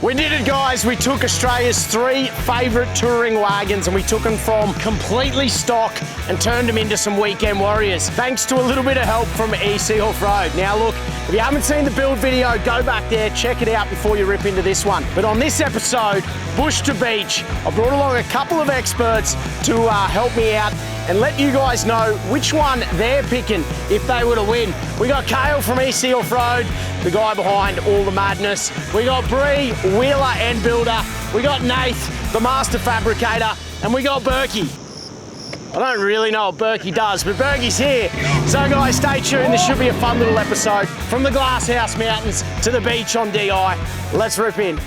We did it, guys. We took Australia's 3 favourite touring wagons and we took them from completely stock and turned them into some weekend warriors, thanks to a little bit of help from EC Offroad. Now look, if you haven't seen the build video, go back there, check it out before you rip into this one. But on this episode, bush to beach, I brought along a couple of experts to help me out and let you guys know which one they're picking if they were to win. We got Kale from EC Offroad, the guy behind all the madness. We got Bree, wheeler and builder. We got Nath, the master fabricator, and we got Berkey. I don't really know what Berkey does, but Berkey's here. So guys, stay tuned. This should be a fun little episode. From the Glasshouse Mountains to the beach on DI. Let's rip in.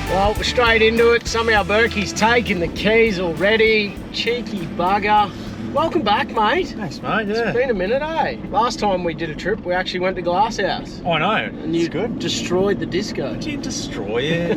Well, we're straight into it. Somehow Berkey's taking the keys already. Cheeky bugger. Welcome back, mate. Thanks, mate. Yeah. It's been a minute, eh? Last time we did a trip, we actually went to Glasshouse. I know. And you destroyed the disco. Did you destroy it?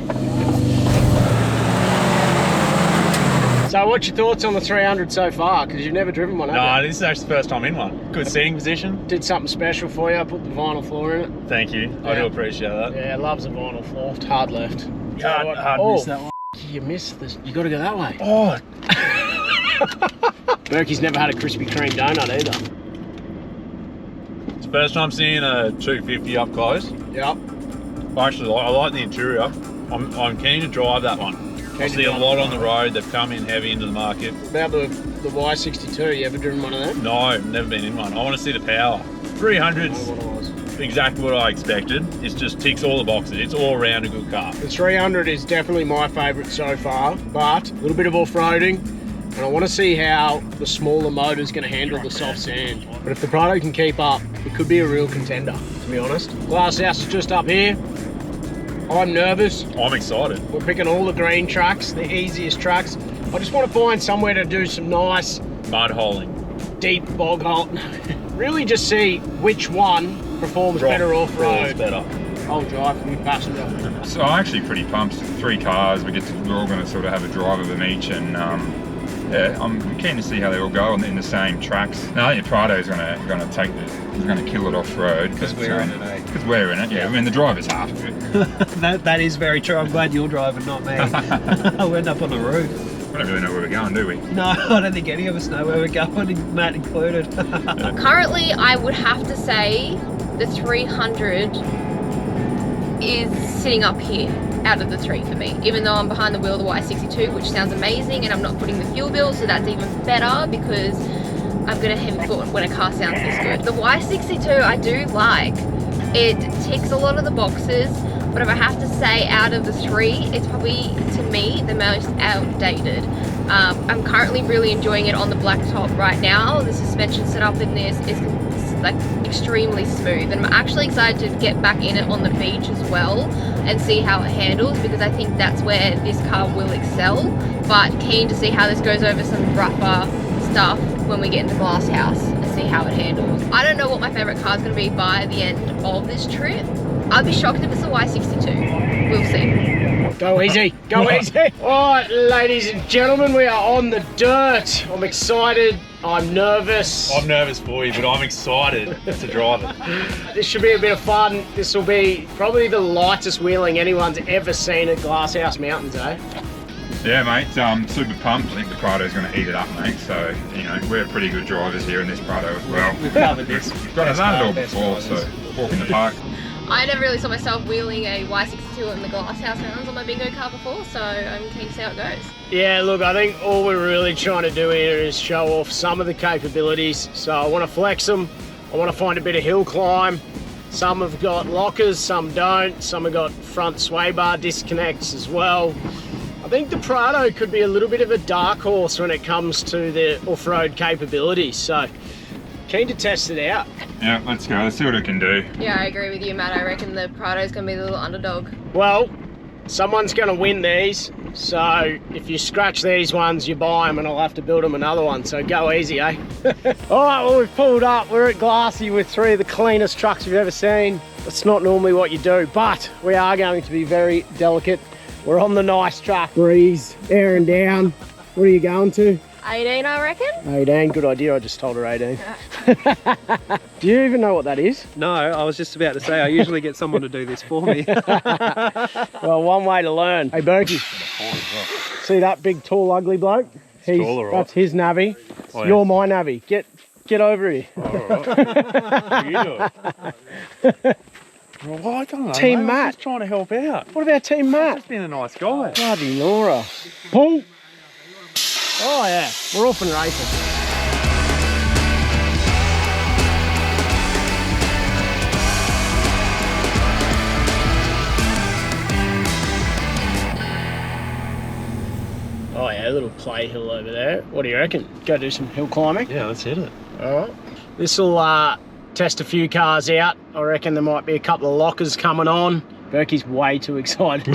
So what's your thoughts on the 300 so far? Because you've never driven one, have No, you? this is actually the first time in one. Good seating position. Did something special for you. I put the vinyl floor in it. Thank you. I do appreciate that. Yeah, loves a vinyl floor. Hard left. Hard miss that one. You missed this. You got to go that way. Oh. Berkey's never had a Krispy Kreme donut either. It's the first time seeing a 250 up close. Yep. Actually, I like the interior. I'm keen to drive that one. I see a lot on the road. They've come in heavy into the market. About the Y62, you ever driven one of them? No, never been in one. I want to see the power. 300's exactly what I expected. It just ticks all the boxes. It's all around a good car. The 300 is definitely my favourite so far, but a little bit of off-roading, and I want to see how the smaller motor is going to handle the soft sand. But if the Prado can keep up, it could be a real contender, to be honest. Glasshouse is just up here. I'm nervous. I'm excited. We're picking all the green tracks, the easiest tracks. I just want to find somewhere to do some nice Mud holing. deep bog hole. Really just see which one performs better off-road. Better. I'll drive from your passenger. So I'm actually pretty pumped. 3 cars. We're all going to sort of have a drive of them each, and yeah, I'm keen to see how they all go in the same tracks. Now I think Prado's going to take he's going to kill it off road because we're in it. Because we're in it. Yeah, I mean the driver's half of it. that is very true. I'm glad you're driving, not me. I'll end up on the roof. We don't really know where we're going, do we? No, I don't think any of us know where we're going, Matt included. Currently, I would have to say the 300 is sitting up here out of the 3 for me. Even though I'm behind the wheel of the Y62, which sounds amazing, and I'm not putting the fuel bill, so that's even better because I've got a heavy foot when a car sounds this good. The Y62 I do like. It ticks a lot of the boxes, but if I have to say out of the 3, it's probably, to me, the most outdated. I'm currently really enjoying it on the black top right now. The suspension setup in this is like extremely smooth, and I'm actually excited to get back in it on the beach as well and see how it handles, because I think that's where this car will excel. But keen to see how this goes over some rougher stuff when we get into Glasshouse and see how it handles. I don't know what my favourite car is going to be by the end of this trip. I'll be shocked if it's a Y62. We'll see. Go easy, go easy. All right, ladies and gentlemen, we are on the dirt. I'm excited, I'm nervous. I'm nervous for you, but I'm excited to drive it. This should be a bit of fun. This will be probably the lightest wheeling anyone's ever seen at Glasshouse Mountains, eh? Yeah, mate. Super pumped. I think the Prado's going to eat it up, mate. So you know we're pretty good drivers here in this Prado as well. We've covered this. Got it all before, so walk in the park. I never really saw myself wheeling a Y62 in the Glasshouse Mountains on my bingo car before, so I'm keen to see how it goes. Yeah, look, I think all we're really trying to do here is show off some of the capabilities. So I want to flex them. I want to find a bit of hill climb. Some have got lockers, some don't. Some have got front sway bar disconnects as well. I think the Prado could be a little bit of a dark horse when it comes to the off-road capabilities. So keen to test it out. Yeah, let's go. Let's see what it can do. Yeah, I agree with you, Matt. I reckon the Prado's going to be the little underdog. Well, someone's going to win these. So if you scratch these ones, you buy them and I'll have to build them another one. So go easy, eh? All right, well, we've pulled up. We're at Glassy with 3 of the cleanest trucks you've ever seen. That's not normally what you do, but we are going to be very delicate. We're on the nice track. Breeze, airing down. What are you going to? 18, I reckon. 18, good idea. I just told her 18. Do you even know what that is? No, I was just about to say, I usually get someone to do this for me. Well, one way to learn. Hey, Berkey. See that big, tall, ugly bloke? That's his navvy. Oh, yeah. You're my navvy. Get over here. All right. What are you doing? Well, I don't know. Team mate. Matt. I'm just trying to help out. What about Team Matt? Just being a nice guy. Bloody Laura. Pull. Oh yeah, we're off and racing. Oh yeah, a little play hill over there. What do you reckon? Go do some hill climbing? Yeah, let's hit it. Alright. This will test a few cars out. I reckon there might be a couple of lockers coming on. Berkey's way too excited.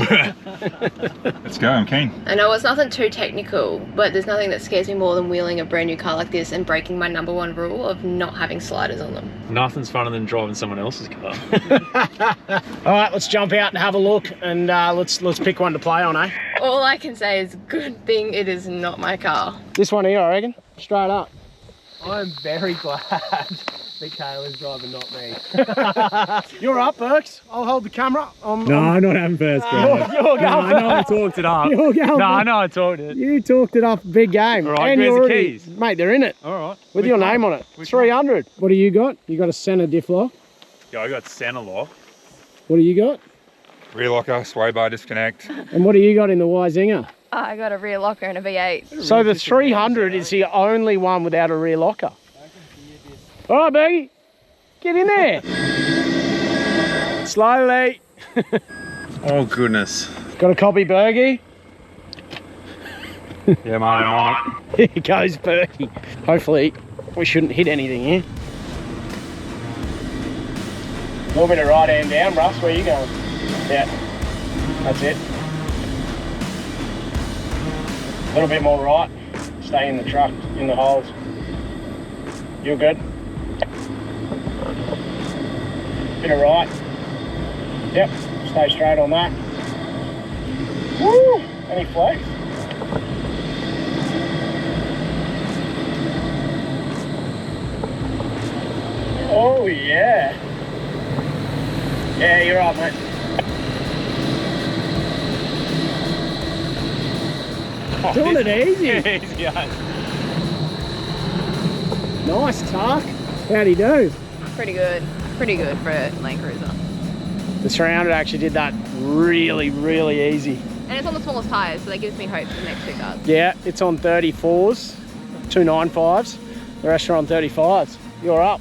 Let's go, I'm keen. I know it's nothing too technical, but there's nothing that scares me more than wheeling a brand new car like this and breaking my #1 rule of not having sliders on them. Nothing's funner than driving someone else's car. Alright, let's jump out and have a look and let's pick one to play on, eh? All I can say is good thing it is not my car. This one here, I reckon. Straight up. I'm very glad Michaela's driving, not me. You're up, Berks. I'll hold the camera. No, I'm not having first, bro. You're going I know I talked it up. You're going No, I know I talked it. You talked it up, big game. All right, and where's you're the already, keys? Mate, they're in it. All right. With your name on it. 300. What do you got? You got a centre diff lock. Yeah, I got center lock. What do you got? Rear locker, sway bar disconnect. And what do you got in the Y Zinger? I got a rear locker and a V8. So the 300 is the only one without a rear locker. All right, Bergie. Get in there. Slowly. Oh, goodness. Got a copy, Bergie? Yeah, mate, I'm on it. Here goes Bergie. Hopefully we shouldn't hit anything here. A little bit of right hand down, Russ. Where are you going? Yeah, that's it. A little bit more right. Stay in the truck, in the holes. You're good. Bit of right. Yep, stay straight on that. Woo! Any flex? Oh yeah. Yeah, you're right, mate. Doing it easy. Easy, yeah. Nice, Tark. How'd he do? Pretty good for a Land Cruiser. The 300 actually did that really, really easy. And it's on the smallest tyres, so that gives me hope for the next two cars. Yeah, it's on 34s, 295s. The rest are on 35s. You're up.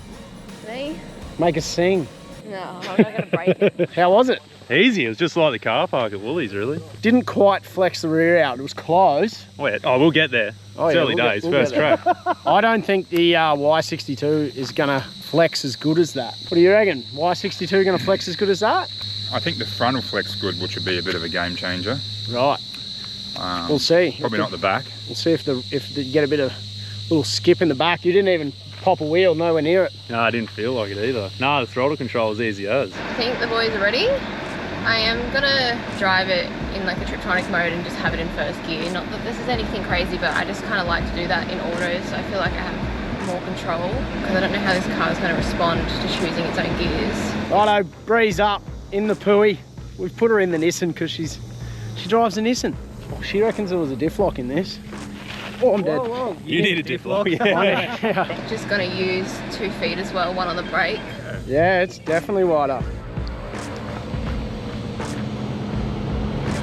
Me? Make us sing. No, I'm not gonna break it. How was it? Easy. It was just like the car park at Woolies, really. Didn't quite flex the rear out. It was close. Wait, oh, we'll get there. Oh, It's yeah, early we'll days, we'll first get track. I don't think the Y62 is gonna flex as good as that. What do you reckon? Y62 gonna flex as good as that? I think the front will flex good, which would be a bit of a game changer. Right. We'll see. Probably not the back. We'll see if you get a bit of little skip in the back. You didn't even pop a wheel, nowhere near it. No, I didn't feel like it either. No, the throttle control was easy as. I think the boys are ready. I am gonna drive it in like a Triptronic mode and just have it in first gear. Not that this is anything crazy, but I just kind of like to do that in autos, so I feel like I have more control because I don't know how this car is going to respond to choosing its own gears. Righto, breeze up in the Pui. We've put her in the Nissan because she drives a Nissan. Oh, she reckons there was a diff lock in this. Oh, I'm dead. Whoa. You need a diff lock. Yeah. Just gonna use 2 feet as well, one on the brake. Yeah, it's definitely wider.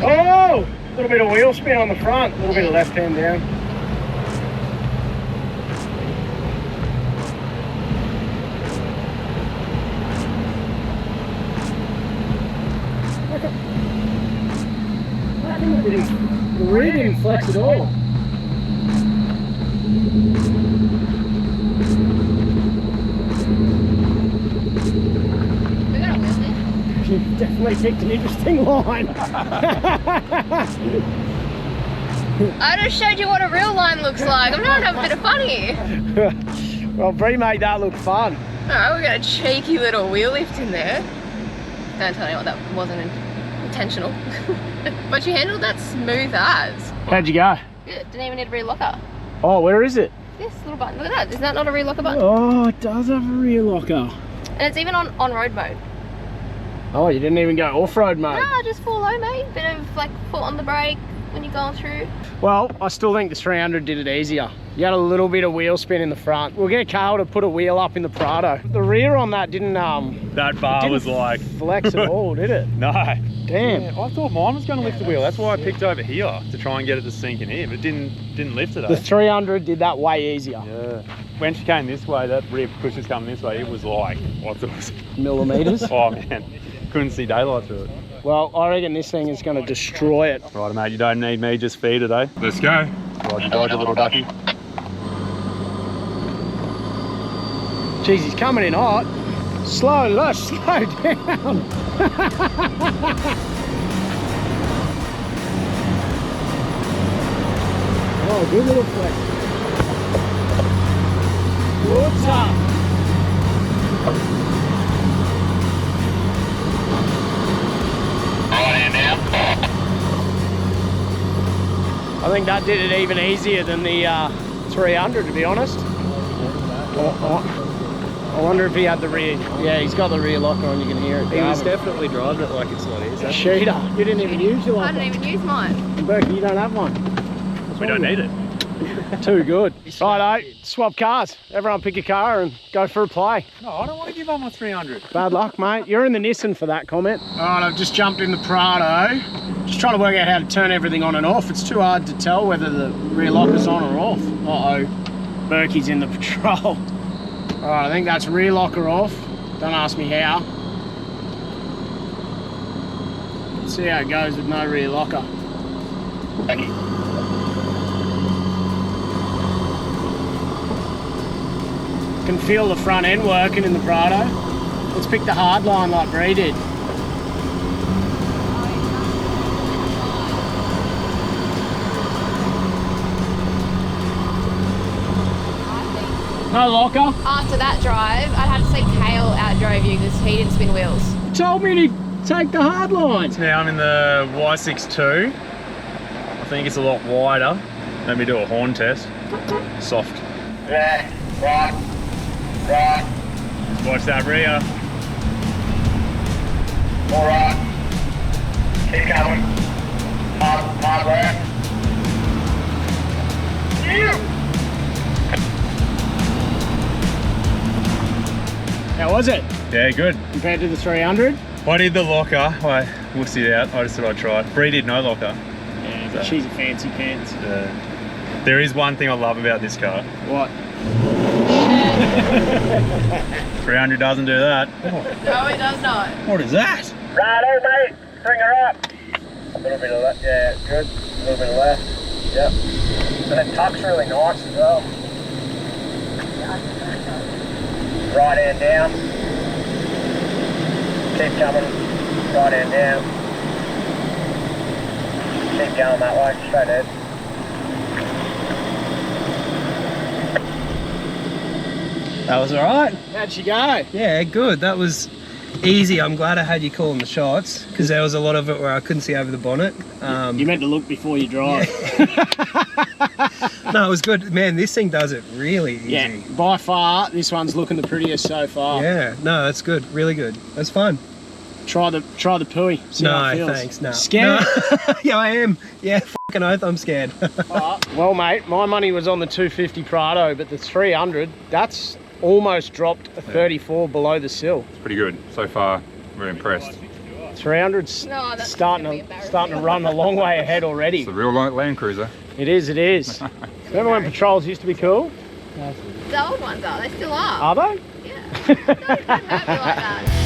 Oh! A little bit of wheel spin on the front, a little bit of left hand down. The rear didn't flex at all. We got a wheel there. You definitely picked an interesting line. I just showed you what a real line looks like. I'm trying to have a bit of fun here. Well, Bree made that look fun. Alright, we got a cheeky little wheel lift in there. Don't tell anyone that wasn't intentional. But you handled that smooth as. How'd you go? Good. Didn't even need a rear locker. Oh, where is it? This little button. Look at that. Is that not a rear locker button? Oh, it does have a rear locker. And it's even on road mode. Oh, you didn't even go off-road mode. Nah, just full low, mate. Bit of like foot on the brake when you're going through. Well, I still think the 300 did it easier. You had a little bit of wheel spin in the front. We'll get Carl to put a wheel up in the Prado. The rear on that didn't That bar was like... flex at all, did it? No. Damn. Yeah, I thought mine was going to lift the wheel. That's why I picked over here to try and get it to sink in here, but it didn't lift it. The 300 did that way easier. Yeah. When she came this way, that rear push is coming this way, it was like, what's it? Millimeters. Oh man, couldn't see daylight through it. Well, I reckon this thing is going to destroy it. Right, mate, you don't need me, just feed it, eh? Let's go. Roger, dodger, little ducky. Jeez, he's coming in hot. Slow down. Oh, good little flex. What's up? I think that did it even easier than the 300, to be honest. I wonder if he had the rear. Yeah, he's got the rear locker on, you can hear it. He was definitely driving it like it's not his. Cheater. You didn't even use your I locker. didn't even use mine. Berkey, you don't have one. We don't need it. Too good. Righto, swap cars. Everyone pick a car and go for a play. No, I don't want to give up my 300. Bad luck, mate. You're in the Nissan for that comment. All right, I've just jumped in the Prado. Just trying to work out how to turn everything on and off. It's too hard to tell whether the rear locker's on or off. Uh-oh, Berkey's in the Patrol. All right, I think that's rear locker off. Don't ask me how. Let's see how it goes with no rear locker. Can feel the front end working in the Prado. Let's pick the hard line like Bree did. No locker? After that drive, I'd have to say Kale outdrove you because he didn't spin wheels. You told me to take the hard line. Now I'm in the Y62. I think it's a lot wider. Let me do a horn test. Soft. Yeah, right. Watch that rear. All right. Keep going. Hard work. How was it Yeah, good. compared to the 300? I did the locker. I wussied it out. I just thought I'd try it. Bree did no locker. Yeah, but she's a fancy pants. There is one thing I love about this car. What? 300 doesn't do that. No, it does not. What is that? Righto, mate. Bring her up. A little bit of left. Yeah, good. A little bit of left. Yep. And it tucks really nice as well. Right hand down. Keep coming. Right hand down. Keep going that way. Straight ahead. That was all right. How'd she go? Yeah, good. That was easy. I'm glad I had you calling the shots because there was a lot of it where I couldn't see over the bonnet. You meant to look before you drive. No, it was good. Man, this thing does it really easy. Yeah, by far, this one's looking the prettiest so far. Yeah, no, that's good. Really good. That's fun. Try the pooey. See how it No, feels. thanks. No. Scared? No. Yeah, I am. Yeah, fucking oath, I'm scared. Well, mate, my money was on the 250 Prado, but the 300, that's almost dropped a 34 below the sill. It's pretty good so far. We're impressed. 300's No, that's starting gonna be to embarrassing. run a long way ahead already. It's a real light Land Cruiser. It is, it is. Remember when Patrols used to be cool? The old ones are. They still are. Are they? Yeah. Don't hurt me like that.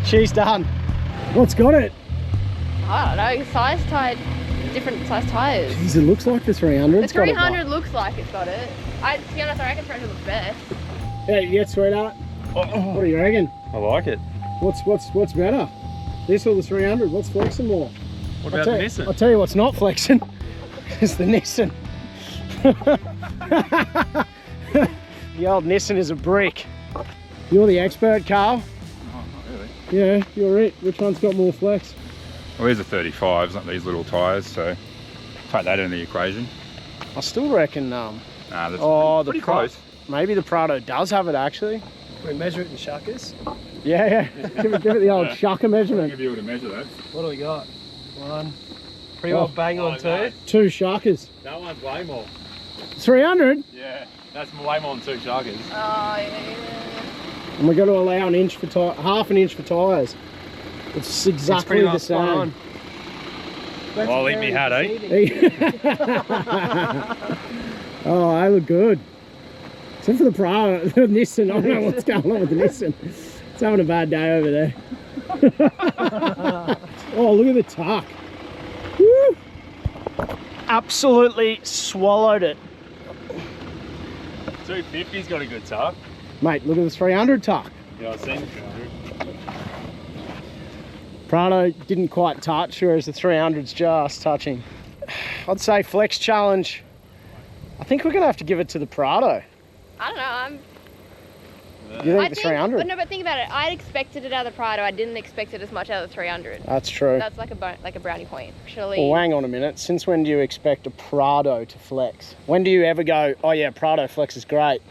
She's done. What's got it? I don't know. Size tied, different size tires. Jeez, it looks like the 300. The 300 looks like it's got it. To be honest, I reckon 300 looks best. Yeah, you get sweetheart. What do you reckon? I like it. What's better? This or the 300? What's flexing more? What about the Nissan? I'll tell you what's not flexing. It's the Nissan. The old Nissan is a brick. You're the expert, Carl. Oh, not really. Yeah, you're it. Which one's got more flex? Well, these are 35s, not these little tyres, so take that into the equation. I still reckon, Nah, that's the close. Maybe the Prado does have it actually. We measure it in shuckers. Yeah. give it the old shucker I'll measurement. give you able to measure that. What do we got? One. Pretty well bang on two. 2 shuckers. That one's way more. 300? Yeah, that's way more than 2 shuckers. Oh, yeah. And we're going to allow an inch for half an inch for tyres. It's exactly the same. Well, I'll eat me hat, eh? Oh, I look good. Except for the Prado, the Nissan. I don't know what's going on with the Nissan. It's having a bad day over there. Oh, look at the tuck. Woo! Absolutely swallowed it. 250's got a good tuck. Mate, look at the 300 tuck. Yeah, I've seen the 300. Prado didn't quite touch, whereas the 300's just touching. I'd say flex challenge. I think we're going to have to give it to the Prado. I don't know. You think the 300? But no, but think about it. I'd expected it out of the Prado. I didn't expect it as much out of the 300. That's true. That's like a brownie point. Surely. Well, hang on a minute. Since when do you expect a Prado to flex? When do you ever go, oh yeah, Prado flex is great?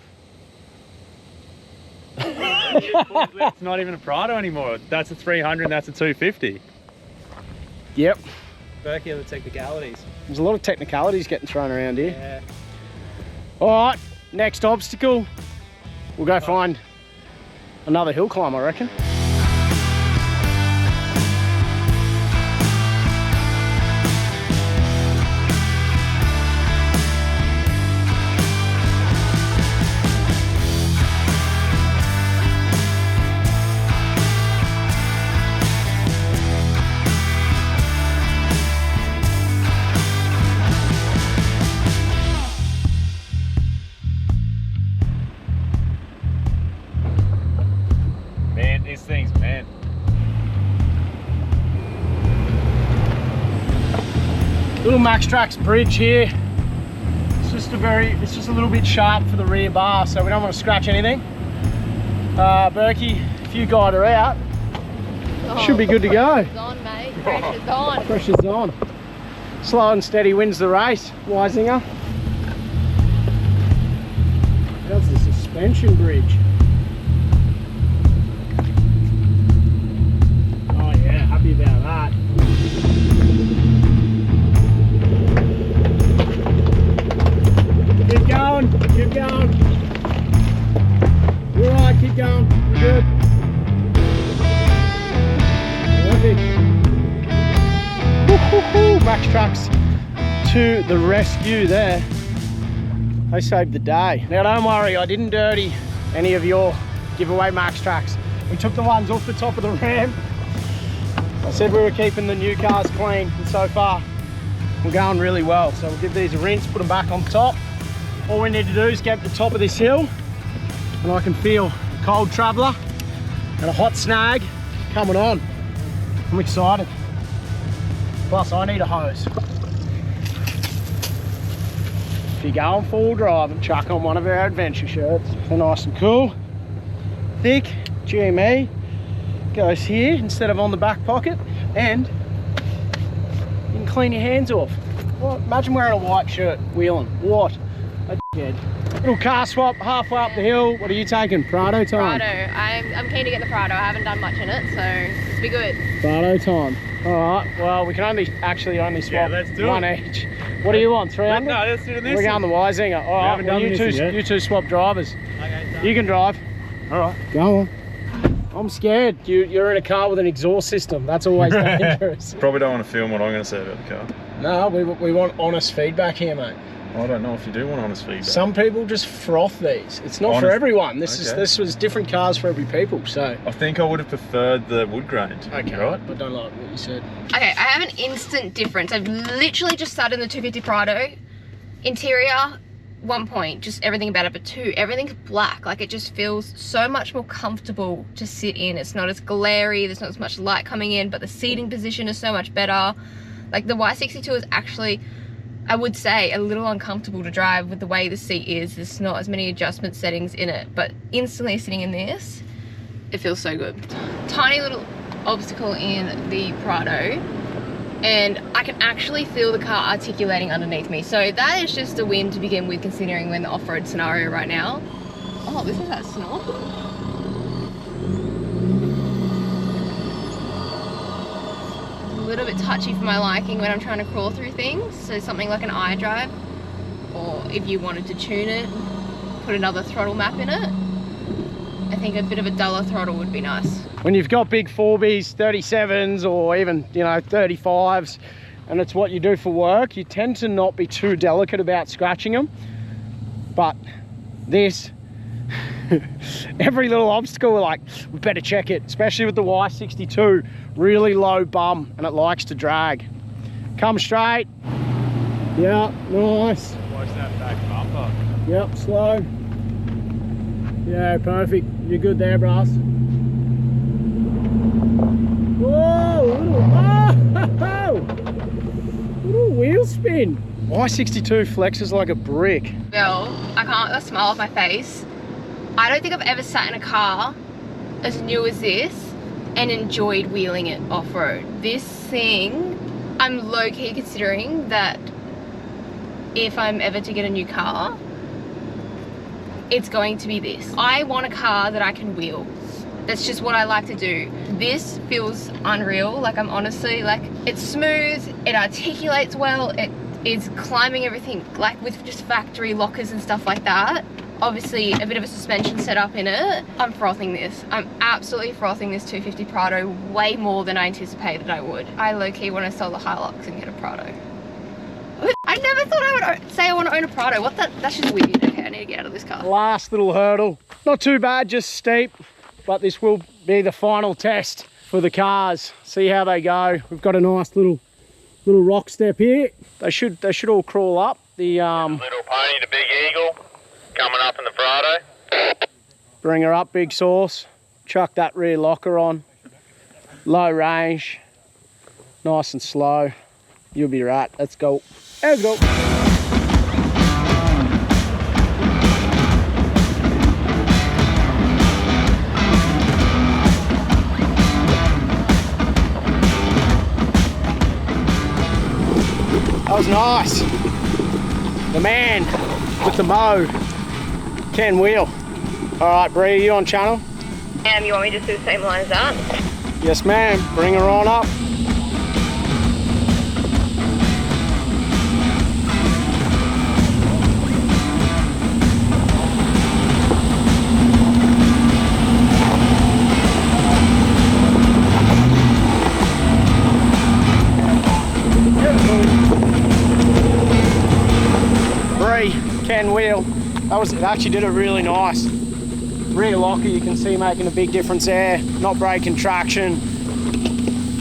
It's not even a Prado anymore. That's a 300 and that's a 250. Yep. Berkey of the technicalities. There's a lot of technicalities getting thrown around here. Yeah. All right, next obstacle. We'll go find another hill climb, I reckon. These things, man. Little Max Trax bridge here. It's just a little bit sharp for the rear bar, so we don't want to scratch anything. Berkey, if you guide her out, should be good to go. Pressure's on, mate. Pressure's on. Pressure's on. Slow and steady wins the race, Weisinger. That's the suspension bridge. Oh yeah, happy about that. Keep going, keep going. You're all right, keep going, you're good. Perfect. Woo-hoo-hoo. Max Trucks to the rescue there. They saved the day. Now don't worry, I didn't dirty any of your giveaway Max Trucks. We took the ones off the top of the ramp. I said we were keeping the new cars clean, and so far we're going really well. So we'll give these a rinse, put them back on top. All we need to do is get to the top of this hill, and I can feel a cold traveller and a hot snag coming on. I'm excited. Plus I need a hose. If you're going full drive, and chuck on one of our adventure shirts. They're nice and cool. Thick, GME. Goes here instead of on the back pocket, and you can clean your hands off. Well, imagine wearing a white shirt wheeling. What a dickhead. Little car swap halfway up the hill. What are you taking? Prado time? Prado. I'm keen to get the Prado. I haven't done much in it, so it's be good. Prado time. All right, well, we can only swap one each. What do you want, 300? No, let's do this. We're going the Weisinger. All right, well, you two swap drivers. Okay, You can drive. All right. Go on. I'm scared. You're in a car with an exhaust system. That's always dangerous. Probably don't want to film what I'm going to say about the car. No, we want honest feedback here, mate. I don't know if you do want honest feedback. Some people just froth these. It's not for everyone. This was different cars for every people. So I think I would have preferred the wood grain. okay, right? but don't like what you said. Okay, I have an instant difference. I've literally just sat in the 250 Prado. Interior, one point, just everything about it, but two, everything's black. Like, it just feels so much more comfortable to sit in. It's not as glary, there's not as much light coming in, but the seating position is so much better. Like, the Y62 is actually, I would say, a little uncomfortable to drive with the way the seat is. There's not as many adjustment settings in it, but instantly sitting in this, it feels so good. Tiny little obstacle in the Prado, and I can actually feel the car articulating underneath me. So that is just a win to begin with, considering we're in the off-road scenario right now. Oh, this is that snorkel. A little bit touchy for my liking when I'm trying to crawl through things. So something like an iDrive, or if you wanted to tune it, put another throttle map in it. I think a bit of a duller throttle would be nice. When you've got big 4Bs, 37s, or even, you know, 35s, and it's what you do for work, you tend to not be too delicate about scratching them. But this, every little obstacle, we're like, we better check it, especially with the Y62, really low bum, and it likes to drag. Come straight. Yeah, nice. Watch that back bumper. Yep, slow. Yeah, perfect. You're good there, Brass. Whoa, little wheel spin. Y62 flexes like a brick. Well, I can't get a smile off my face. I don't think I've ever sat in a car as new as this and enjoyed wheeling it off-road. This thing, I'm low-key considering that if I'm ever to get a new car, it's going to be this. I want a car that I can wheel. That's just what I like to do. This feels unreal. Like, I'm honestly, like, it's smooth, it articulates well, it is climbing everything, like with just factory lockers and stuff like that. Obviously a bit of a suspension setup in it. I'm frothing this. I'm absolutely frothing this 250 Prado way more than I anticipated I would. I low-key want to sell the Hilux and get a Prado. I never thought I would say I want to own a Prado. What the? That's just weird. Okay, I need to get out of this car. Last little hurdle. Not too bad, just steep, but this will be the final test for the cars. See how they go. We've got a nice little rock step here. They should all crawl up. The Little Pony, the Big Eagle, coming up in the Prado. Bring her up, Big Sauce. Chuck that rear locker on. Low range, nice and slow. You'll be right. Let's go. Let's go. That was nice. The man with the mow can wheel. All right, Bree, you on channel? You want me to do the same line as that? Yes, ma'am. Bring her on up. Can wheel. It actually did it really nice. Rear locker, you can see making a big difference there. Not breaking traction.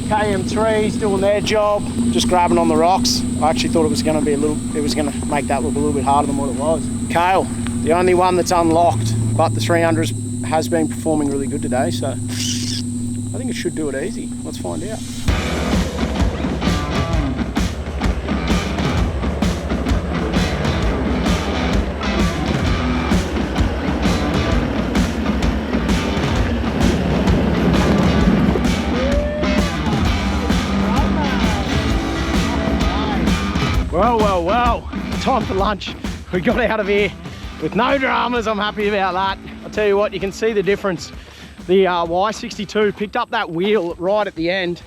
KM3's doing their job, just grabbing on the rocks. I actually thought it was going to make that look a little bit harder than what it was. Kale, the only one that's unlocked, but the 300 has been performing really good today, so I think it should do it easy. Let's find out. Well, time for lunch. We got out of here with no dramas. I'm happy about that. I'll tell you what, you can see the difference. The Y62 picked up that wheel right at the end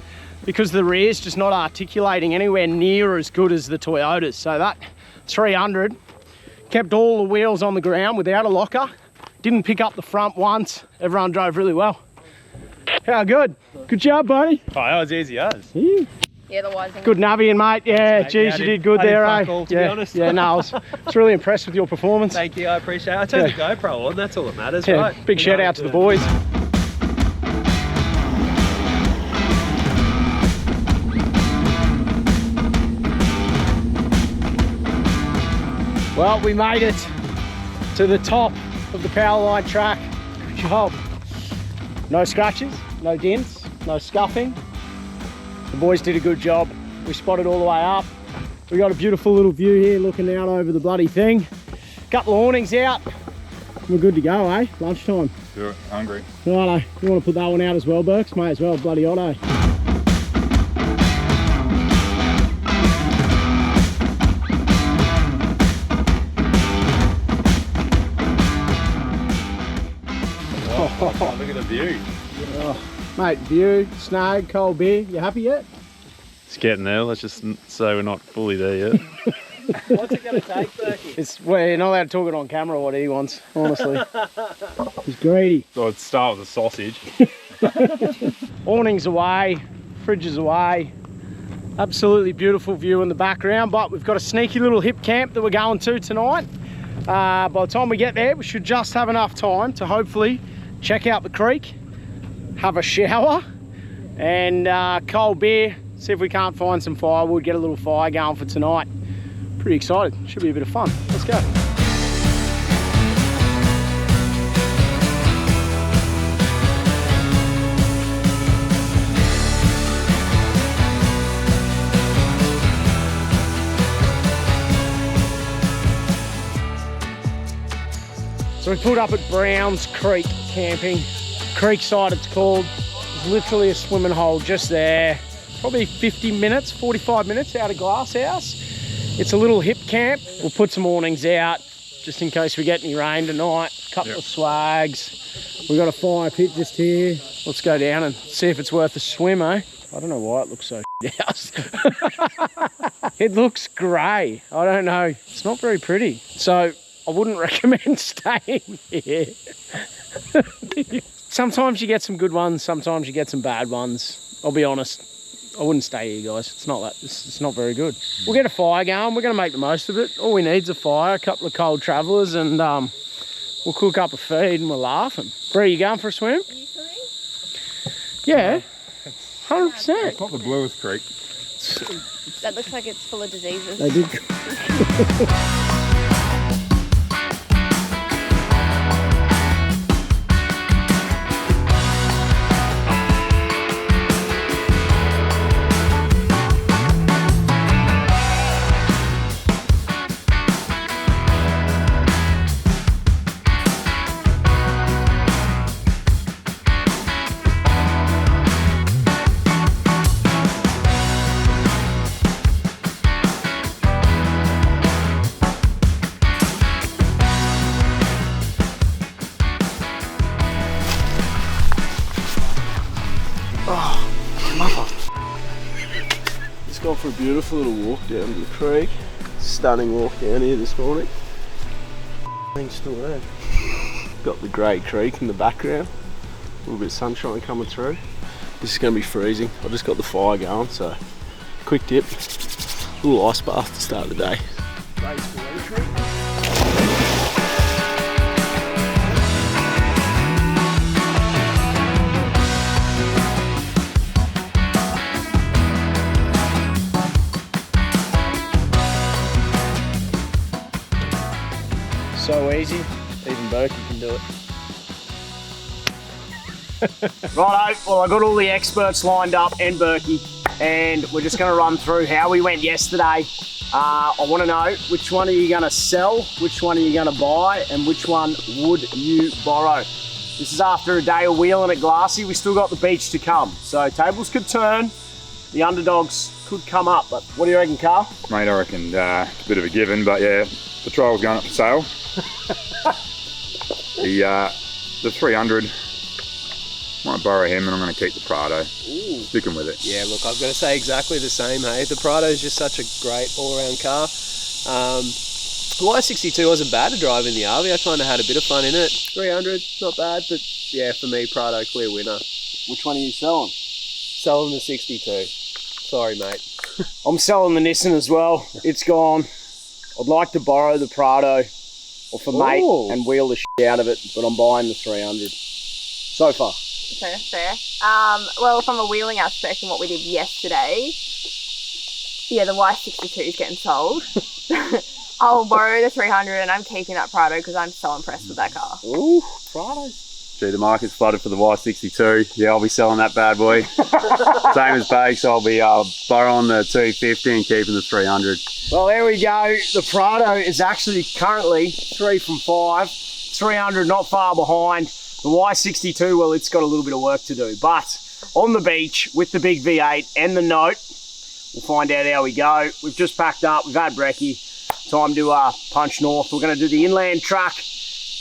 because the rear's just not articulating anywhere near as good as the Toyotas. So that 300 kept all the wheels on the ground without a locker. Didn't pick up the front once. Everyone drove really well. How good? Good job, buddy. Oh, that was easy as. Yeah. Yeah, the wise thing. Good navvying, mate. Yeah, geez, you did good there, eh? To be honest. Yeah, no, I was really impressed with your performance. Thank you, I appreciate it. I turned the GoPro on, that's all that matters, Yeah, right? big shout out to the boys. Well, we made it to the top of the Powerline track. Good job. No scratches, no dents, no scuffing. The boys did a good job. We spotted all the way up. We got a beautiful little view here looking out over the bloody thing. Couple of awnings out. We're good to go, eh? Lunchtime. Do it. Hungry. Righto. You want to put that one out as well, Burks? May as well, bloody auto. Oh, look at the view. Oh, mate, view, snag, cold beer. You happy yet? It's getting there. Let's just say we're not fully there yet. What's it going to take, Berkey? Well, you're not allowed to talk it on camera what he wants, honestly. He's greedy. So I'd start with a sausage. Awnings away, fridges away. Absolutely beautiful view in the background, but we've got a sneaky little hip camp that we're going to tonight. By the time we get there, we should just have enough time to hopefully check out the creek, have a shower, and cold beer, see if we can't find some firewood, get a little fire going for tonight. Pretty excited, should be a bit of fun. Let's go. So we pulled up at Browns Creek Camping. Creekside it's called. There's literally a swimming hole just there. Probably 50 minutes, 45 minutes out of Glasshouse. It's a little hip camp. We'll put some awnings out just in case we get any rain tonight. A couple of swags. We've got a fire pit just here. Let's go down and see if it's worth a swim, eh? I don't know why it looks so house. It looks grey. I don't know. It's not very pretty. So I wouldn't recommend staying here. Sometimes you get some good ones, sometimes you get some bad ones. I'll be honest. I wouldn't stay here, guys. It's not that. It's not very good. We'll get a fire going. We're going to make the most of it. All we need is a fire, a couple of cold travellers, and we'll cook up a feed and we're laughing. Bree, you going for a swim? Are you swimming? Yeah, 100%. It's not the bluest creek. That looks like it's full of diseases. They did. Just gone for a beautiful little walk down to the creek. Stunning walk down here this morning. Things still there. Got the grey creek in the background. A little bit of sunshine coming through. This is going to be freezing. I just got the fire going, so quick dip. A little ice bath to start the day. Graceful entry. So easy, even Berkey can do it. Righto, well I got all the experts lined up and Berkey, and we're just going to run through how we went yesterday. I want to know which one are you going to sell, which one are you going to buy, and which one would you borrow. This is after a day of wheeling at Glassy. We still got the beach to come, so tables could turn, the underdogs could come up, but what do you reckon, Carl? Mate, I reckon it's a bit of a given, but yeah, Patrol's going up for sale. The 300, might borrow him, and I'm going to keep the Prado. Ooh. Sticking with it. Yeah, look, I've got to say exactly the same, hey. The Prado is just such a great all-around car. The Y62 wasn't bad to drive in the RV. I kind of had a bit of fun in it. 300, not bad, but yeah, for me, Prado, clear winner. Which one are you selling? Selling the 62. Sorry, mate. I'm selling the Nissan as well. It's gone. I'd like to borrow the Prado or for mate and wheel the shit out of it, but I'm buying the 300 so far. Fair. Well, from a wheeling aspect and what we did yesterday, yeah, the Y62 is getting sold. I'll borrow the 300 and I'm keeping that Prado because I'm so impressed with that car. Ooh, Prado. Gee, the market's flooded for the Y62. Yeah, I'll be selling that bad boy. Same as Bakes, I'll be borrowing the 250 and keeping the 300. Well, there we go. The Prado is actually currently 3 from 5. 300 not far behind. The Y62, well, it's got a little bit of work to do. But on the beach with the big V8 and the Note, we'll find out how we go. We've just packed up, we've had brekkie. Time to punch north. We're going to do the inland track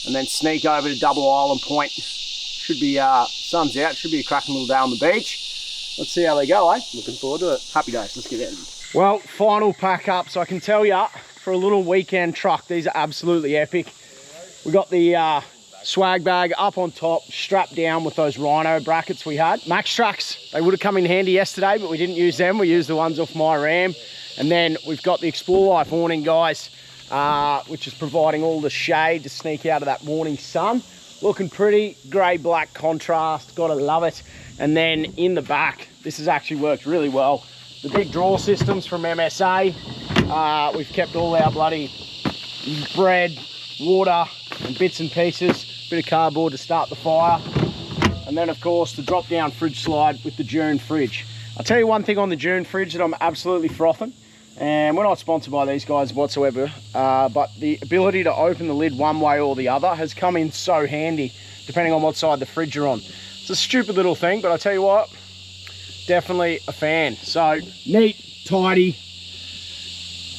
and then sneak over to Double Island Point. Should be, sun's out, should be a cracking little day on the beach. Let's see how they go, eh? Looking forward to it. Happy days, let's get out. Well, final pack up. So I can tell you, for a little weekend truck, these are absolutely epic. We got the swag bag up on top, strapped down with those Rhino brackets we had. Max Trucks, they would have come in handy yesterday, but we didn't use them. We used the ones off my Ram. And then we've got the Explore Life awning, guys, which is providing all the shade to sneak out of that morning sun. Looking pretty, grey-black contrast, gotta love it. And then in the back, this has actually worked really well. The big draw systems from MSA. We've kept all our bloody bread, water, and bits and pieces. Bit of cardboard to start the fire. And then, of course, the drop-down fridge slide with the Dune fridge. I'll tell you one thing on the Dune fridge that I'm absolutely frothing. And we're not sponsored by these guys whatsoever, but the ability to open the lid one way or the other has come in so handy, depending on what side the fridge you're on. It's a stupid little thing, but I tell you what, definitely a fan. So, neat, tidy,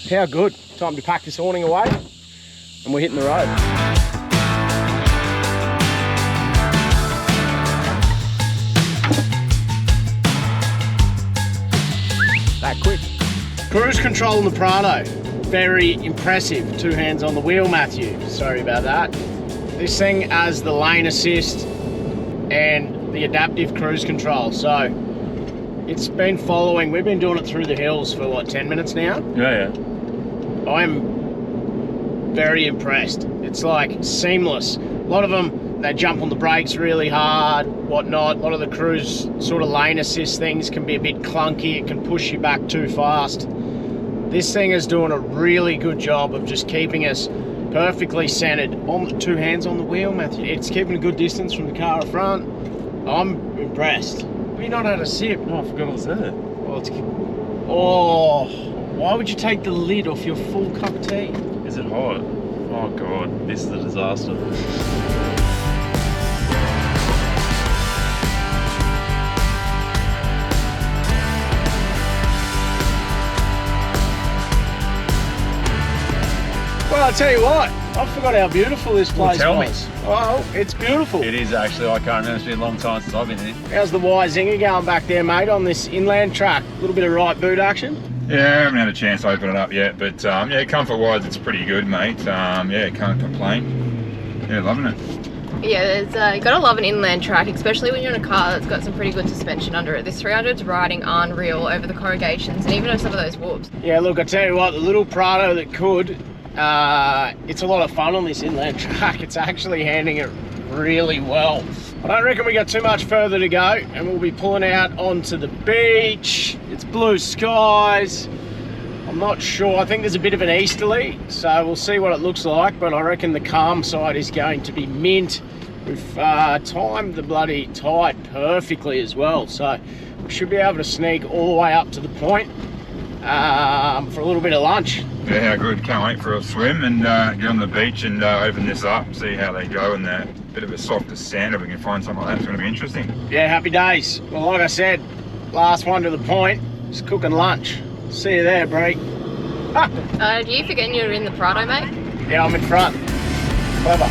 how good. Time to pack this awning away, and we're hitting the road. That quick. Cruise control in the Prado, very impressive. 2 hands on the wheel, Matthew. Sorry about that. This thing has the lane assist and the adaptive cruise control. So it's been following, we've been doing it through the hills for what, 10 minutes now? Yeah. I'm very impressed. It's like seamless. A lot of them, they jump on the brakes really hard, whatnot. A lot of the cruise sort of lane assist things can be a bit clunky. It can push you back too fast. This thing is doing a really good job of just keeping us perfectly centered on the 2 hands on the wheel, Matthew. It's keeping a good distance from the car in front. I'm impressed. Have you not had a sip? Oh, I forgot it was there. Well, it's... Oh, why would you take the lid off your full cup of tea? Is it hot? Oh God, this is a disaster. Well, I'll tell you what, I forgot how beautiful this place Well, tell me. was. Oh, it's beautiful. It is actually. I can't remember. It's been a long time since I've been here. How's the Y Zinger going back there, mate, on this inland track? A little bit of right boot action? Yeah, I haven't had a chance to open it up yet, but yeah, comfort-wise, it's pretty good, mate. Yeah, can't complain. Yeah, loving it. Yeah, you gotta love an inland track, especially when you're in a car that's got some pretty good suspension under it. This 300's riding unreal over the corrugations and even over some of those whoops. Yeah, look, I tell you what, the little Prado that could, it's a lot of fun on this inland track. It's actually handling it really well. I don't reckon we got too much further to go, and we'll be pulling out onto the beach. It's blue skies. I'm not sure. I think there's a bit of an easterly, so we'll see what it looks like, but I reckon the calm side is going to be mint. We've timed the bloody tide perfectly as well, so we should be able to sneak all the way up to the point for a little bit of lunch. Yeah, how good. Can't wait for a swim and get on the beach and open this up, see how they go, and that bit of a softer sand, if we can find something like that, it's going to be interesting. Yeah, happy days. Well, like I said, last one to the point, just cooking lunch. See you there, Bree. Are you forgetting you're in the Prado, mate? Yeah, I'm in front. Clever.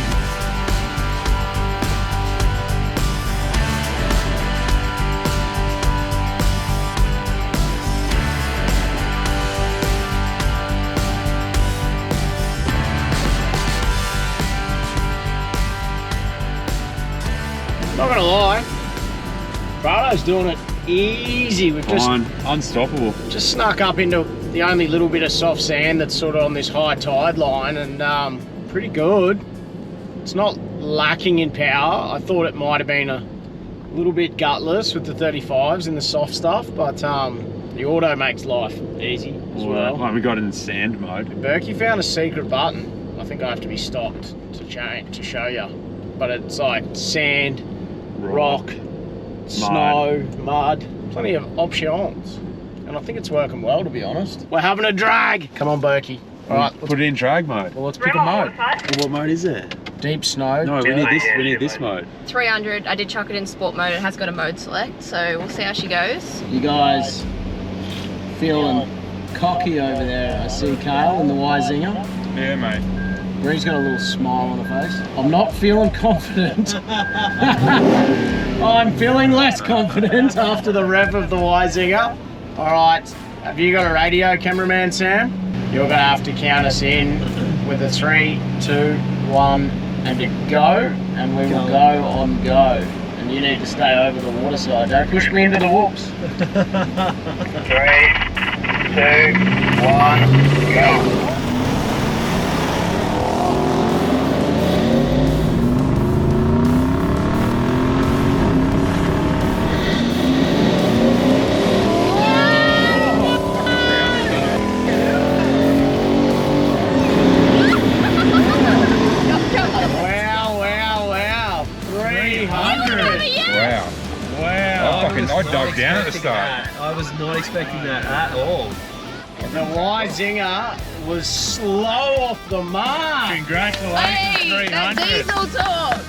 Not gonna lie, Prado's doing it easy. We've just unstoppable. Just snuck up into the only little bit of soft sand that's sort of on this high tide line, and pretty good. It's not lacking in power. I thought it might have been a little bit gutless with the 35s and the soft stuff, but The auto makes life easy as well. Like we got in sand mode. Berkey found a secret button. I think I have to be stopped to show you. But it's like sand, rock, snow, mud, plenty of options. And I think it's working well, to be honest. We're having a drag. Come on, Berkey. All right, Put it in drag mode. well, let's pick a mode. What mode is it? Deep snow. No, we need this mode. 300, I did chuck it in sport mode. It has got a mode select, so we'll see how she goes. You guys feeling cocky over there? I see Kale in the Y Zinger. Yeah, mate. Bree's got a little smile on her face. I'm not feeling confident. I'm feeling less confident after the rev of the Y Zinger. All right, have you got a radio, cameraman Sam? You're gonna have to count us in with a 3, 2, 1, and a go, and we will go on go. And you need to stay over the water side. Don't push me into the whoops. 3, 2, 1, go. Wow. 300. Wow. I dug down at the start. I was not expecting that at all. The Y Zinger was slow off the mark. Congratulations, Hey, that 300. diesel talk.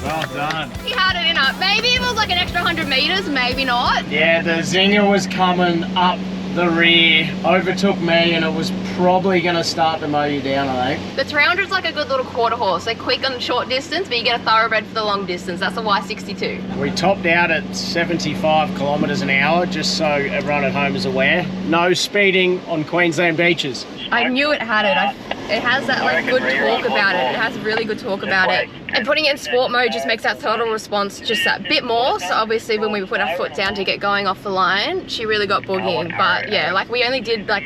Well done. He had it in up. Maybe it was like an extra 100 meters, maybe not. Yeah, the Zinger was coming up the rear, overtook me, and it was probably going to start to mow you down, I think. The 300's like a good little quarter horse. They're quick on the short distance, but you get a thoroughbred for the long distance. That's a Y62. We topped out at 75 kilometres an hour, just so everyone at home is aware. No speeding on Queensland beaches. I knew it had it. It has that like good talk about it. It has really good talk about it. And putting it in sport mode just makes that throttle response just that bit more. So obviously when we put our foot down to get going off the line, she really got boogieing. But yeah, like we only did like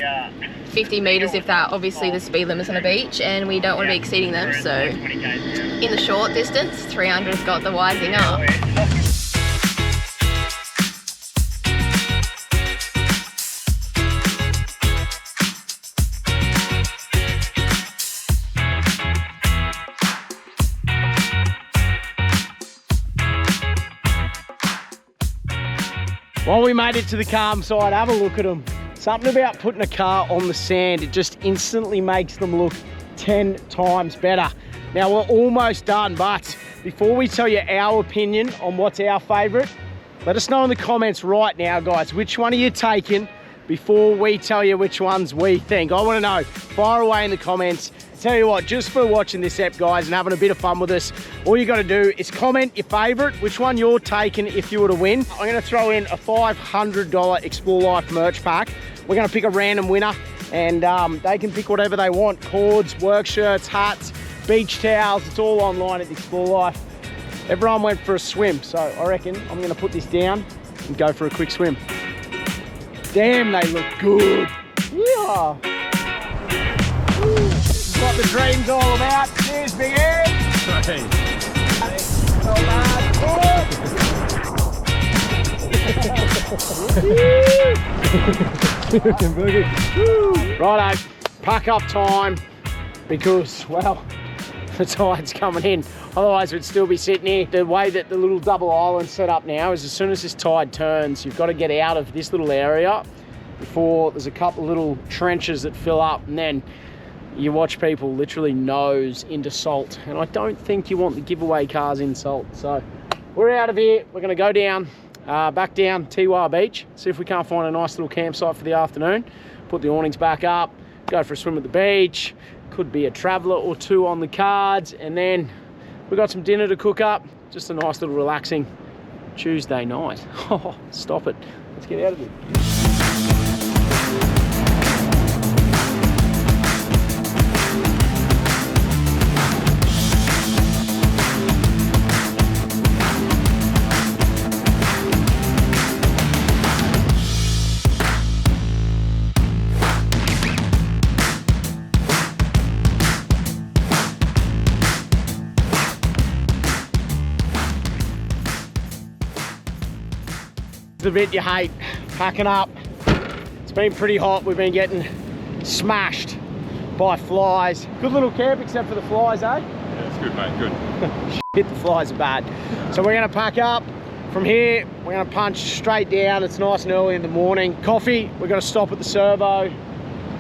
50 meters if that. Obviously the speed limit's on a beach and we don't want to be exceeding them. So in the short distance, 300's got the Y Zinger. While we made it to the calm side, have a look at them. Something about putting a car on the sand, it just instantly makes them look 10 times better. Now we're almost done, but before we tell you our opinion on what's our favourite, let us know in the comments right now, guys, which one are you taking before we tell you which ones we think. I want to know. Fire away in the comments. Tell you what, just for watching this ep, guys, and having a bit of fun with us, all you got to do is comment your favourite, which one you're taking if you were to win. I'm going to throw in a $500 Explore Life merch pack. We're going to pick a random winner, and they can pick whatever they want. Cords, work shirts, hats, beach towels. It's all online at Explore Life. Everyone went for a swim, so I reckon I'm going to put this down and go for a quick swim. Damn, they look good. Yeah. What the dream's all about. Cheers, Big Ed. Righto, pack up time because, well, the tide's coming in. Otherwise we'd still be sitting here. The way that the little double island's set up now is as soon as this tide turns, you've got to get out of this little area before there's a couple of little trenches that fill up, and then you watch people literally nose into salt, and I don't think you want the giveaway cars in salt. So we're out of here. We're going to go down, back down Tiwa Beach, see if we can't find a nice little campsite for the afternoon, put the awnings back up, go for a swim at the beach, could be a traveller or two on the cards, and then we've got some dinner to cook up. Just a nice little relaxing Tuesday night. Oh, stop it. Let's get out of here. The bit you hate, packing up, been pretty hot. We've been getting smashed by flies. Good little camp except for the flies, eh? Yeah, it's good, mate. Good. Shit, the flies are bad. So we're gonna pack up. From here, we're gonna punch straight down. It's nice and early in the morning. Coffee, we're gonna stop at the servo,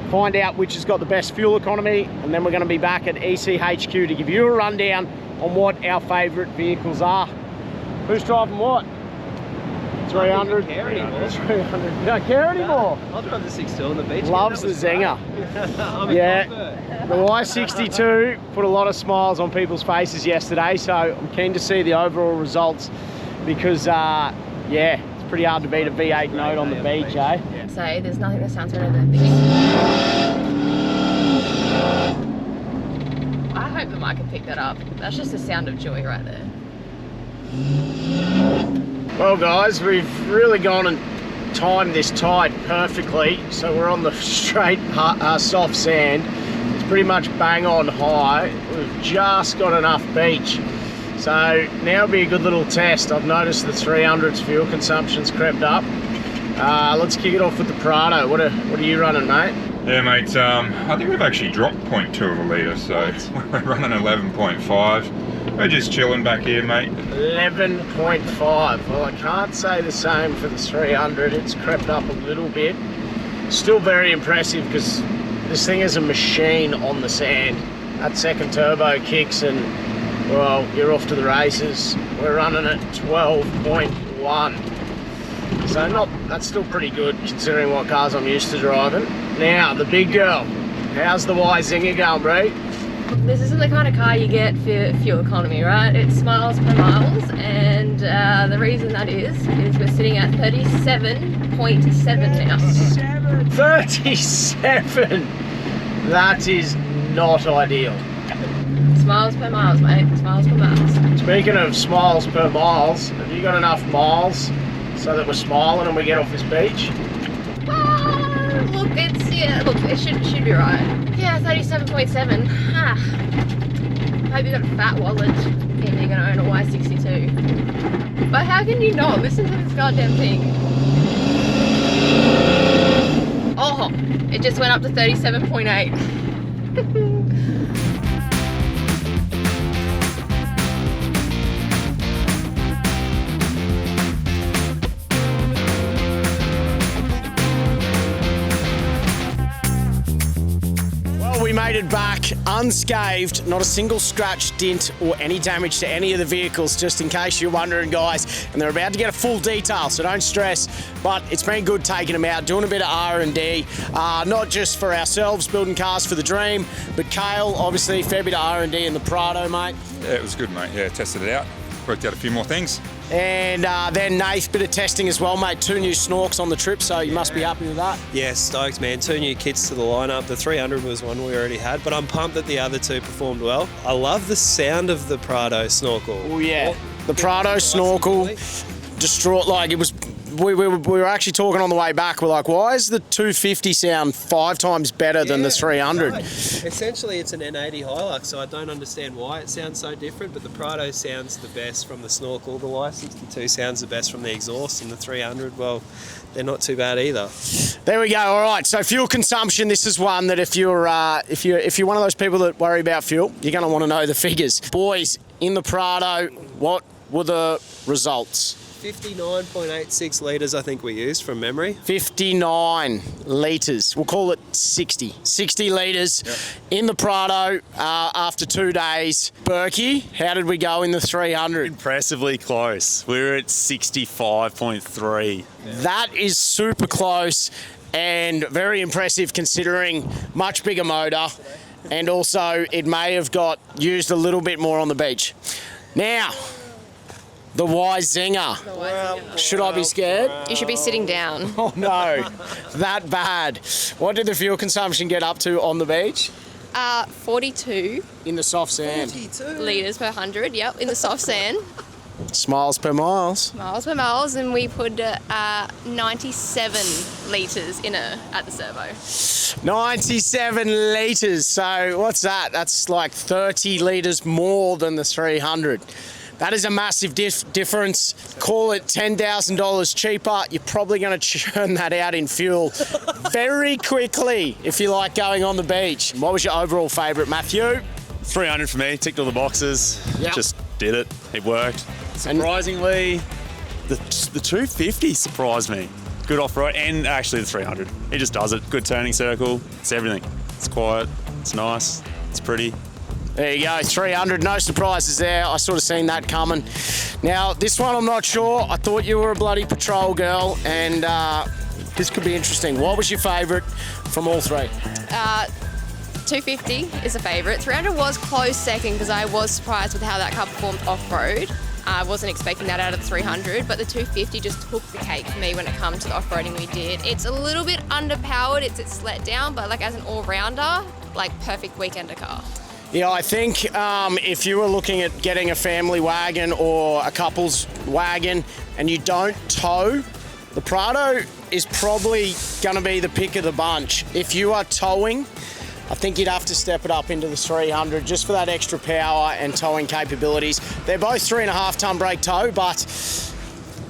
find out which has got the best fuel economy, and then we're gonna be back at ECHQ to give you a rundown on what our favorite vehicles are. Who's driving what? 300? I don't care anymore. 300. You don't care anymore? I'll drive the 6.2 on the beach. Loves the Zinger. Yeah, the Y62 put a lot of smiles on people's faces yesterday, so I'm keen to see the overall results because, yeah, it's pretty hard to beat a V8 note on the beach, eh? So there's nothing that sounds better than this. I hope the mic can pick that up. That's just the sound of joy right there. Well guys, we've really gone and timed this tide perfectly. So we're on the straight soft sand. It's pretty much bang on high. We've just got enough beach. So now will be a good little test. I've noticed the 300's fuel consumption's crept up. Let's kick it off with the Prado. What are you running, mate? Yeah, mate. I think we've actually dropped 0.2 of a litre, so we're running 11.5. We're just chilling back here, mate. 11.5. Well, I can't say the same for the 300. It's crept up a little bit. Still very impressive because this thing is a machine on the sand. That second turbo kicks and, well, you're off to the races. We're running at 12.1. So that's still pretty good considering what cars I'm used to driving. Now, the big girl. How's the Y Zinger going, Bree? This isn't the kind of car you get for fuel economy, right? It's miles per miles, and the reason that is we're sitting at 37.7 now. 37! That is not ideal. It's miles per miles, mate. It's miles per miles. Speaking of smiles per miles, have you got enough miles so that we're smiling and we get off this beach? Look, it should be right. Yeah, 37.7. Hope you got a fat wallet and you're gonna own a Y62. But how can you not? Listen to this goddamn thing. Oh, it just went up to 37.8. We made it back unscathed, not a single scratch, dint or any damage to any of the vehicles, just in case you're wondering, guys. And they're about to get a full detail, so don't stress. But it's been good taking them out, doing a bit of R&D, not just for ourselves, building cars for the dream, but Kale, obviously, fair bit of R&D in the Prado, mate. Yeah, it was good, mate. Yeah, tested it out. Worked out a few more things. And then Nath, bit of testing as well, mate. 2 new snorks on the trip, so you must be happy with that. Yeah, stoked, man. 2 new kits to the lineup. The 300 was one we already had, but I'm pumped that the other 2 performed well. I love the sound of the Prado snorkel. Oh yeah, the Prado snorkel, distraught. Like it was. We were actually talking on the way back. We're like, why is the 250 sound 5 times better than the 300? Right. Essentially, it's an N80 Hilux, so I don't understand why it sounds so different, but the Prado sounds the best from the snorkel. The Y62 sounds the best from the exhaust, and the 300, well, they're not too bad either. There we go. All right. So fuel consumption. This is one that if you're one of those people that worry about fuel, you're going to want to know the figures. Boys, in the Prado, what were the results? 59.86 litres I think we used from memory. 59 litres. We'll call it 60. 60 litres in the Prado after 2 days. Berkey, how did we go in the 300? Impressively close. We were at 65.3. That is super close and very impressive considering much bigger motor, and also it may have got used a little bit more on the beach. Now, the Y Zinger. Should I be scared? You should be sitting down. Oh no, that bad. What did the fuel consumption get up to on the beach? 42 In the soft sand. litres per 100, yep, in the soft sand. Smiles per miles. Miles per miles, and we put 97 litres in at the servo. 97 litres. So what's that? That's like 30 litres more than the 300. That is a massive difference. Call it $10,000 cheaper. You're probably going to churn that out in fuel very quickly if you like going on the beach. What was your overall favourite, Matthew? 300 for me, ticked all the boxes. Yep. Just did it. It worked. Surprisingly, the 250 surprised me. Good off-road, and actually the 300. It just does it. Good turning circle. It's everything. It's quiet. It's nice. It's pretty. There you go, 300, no surprises there. I sort of seen that coming. Now, this one I'm not sure. I thought you were a bloody Patrol girl, and this could be interesting. What was your favourite from all three? 250 is a favourite. 300 was close second because I was surprised with how that car performed off-road. I wasn't expecting that out of the 300, but the 250 just took the cake for me when it comes to the off-roading we did. It's a little bit underpowered, it's let down, but like as an all-rounder, like perfect weekender car. Yeah, I think if you were looking at getting a family wagon or a couple's wagon and you don't tow, the Prado is probably going to be the pick of the bunch. If you are towing, I think you'd have to step it up into the 300 just for that extra power and towing capabilities. They're both 3.5 ton brake tow, but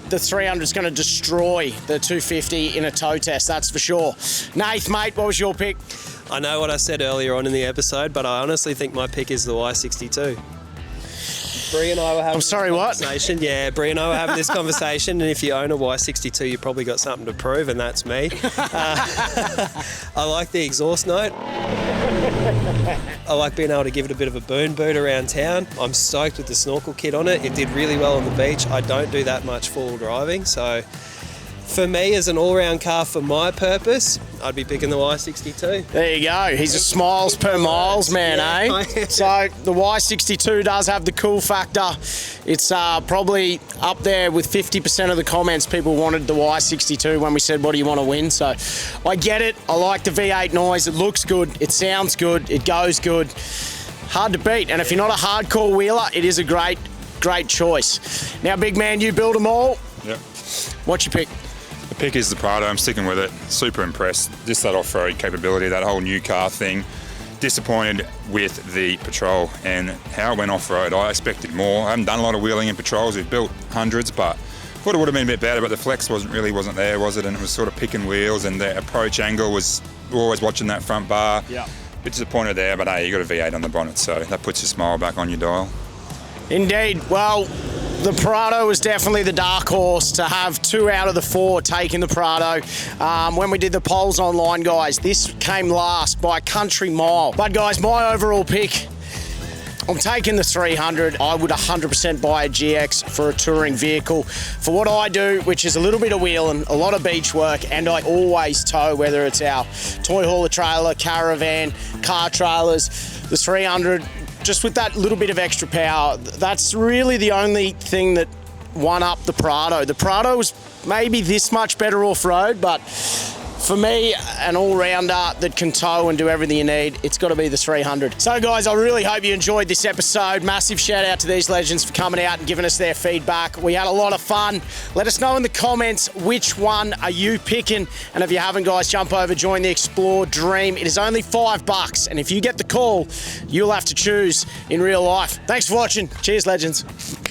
the 300 is going to destroy the 250 in a tow test, that's for sure. Nath, mate, what was your pick? I know what I said earlier on in the episode, but I honestly think my pick is the Y62. Bree and I were having I'm sorry, this what? conversation. Yeah, Bree and I were having this conversation, and if you own a Y62, you've probably got something to prove, and that's me. I like the exhaust note. I like being able to give it a bit of a burn boot around town. I'm stoked with the snorkel kit on it. It did really well on the beach. I don't do that much four-wheel driving, so for me, as an all-round car for my purpose, I'd be picking the Y62. There you go. He's a smiles per miles man, eh? So the Y62 does have the cool factor. It's probably up there with 50% of the comments. People wanted the Y62 when we said, what do you want to win? So I get it. I like the V8 noise. It looks good. It sounds good. It goes good. Hard to beat. And if you're not a hardcore wheeler, it is a great choice. Now, big man, you build them all. Yep. What's your pick? The pick is the Prado. I'm sticking with it. Super impressed. Just that off-road capability, that whole new car thing. Disappointed with the Patrol and how it went off-road. I expected more. I haven't done a lot of wheeling in Patrols. We've built hundreds, but thought it would have been a bit better, but the flex wasn't there, was it? And it was sort of picking wheels, and the approach angle was always watching that front bar. Yeah. Bit disappointed there, but hey, you got a V8 on the bonnet, so that puts your smile back on your dial. Indeed. Well, the Prado was definitely the dark horse to have 2 out of the 4 taking the Prado. When we did the polls online, guys, this came last by a country mile. But guys, my overall pick, I'm taking the 300. I would 100% buy a GX for a touring vehicle. For what I do, which is a little bit of wheeling, a lot of beach work, and I always tow, whether it's our toy hauler trailer, caravan, car trailers, the 300, just with that little bit of extra power, that's really the only thing that won up the Prado. The Prado was maybe this much better off-road, but for me, an all-rounder that can tow and do everything you need, it's got to be the 300. So guys, I really hope you enjoyed this episode. Massive shout out to these legends for coming out and giving us their feedback. We had a lot of fun. Let us know in the comments which one are you picking. And if you haven't, guys, jump over, join the Explore Dream. It is only $5, and if you get the call, you'll have to choose in real life. Thanks for watching. Cheers, legends.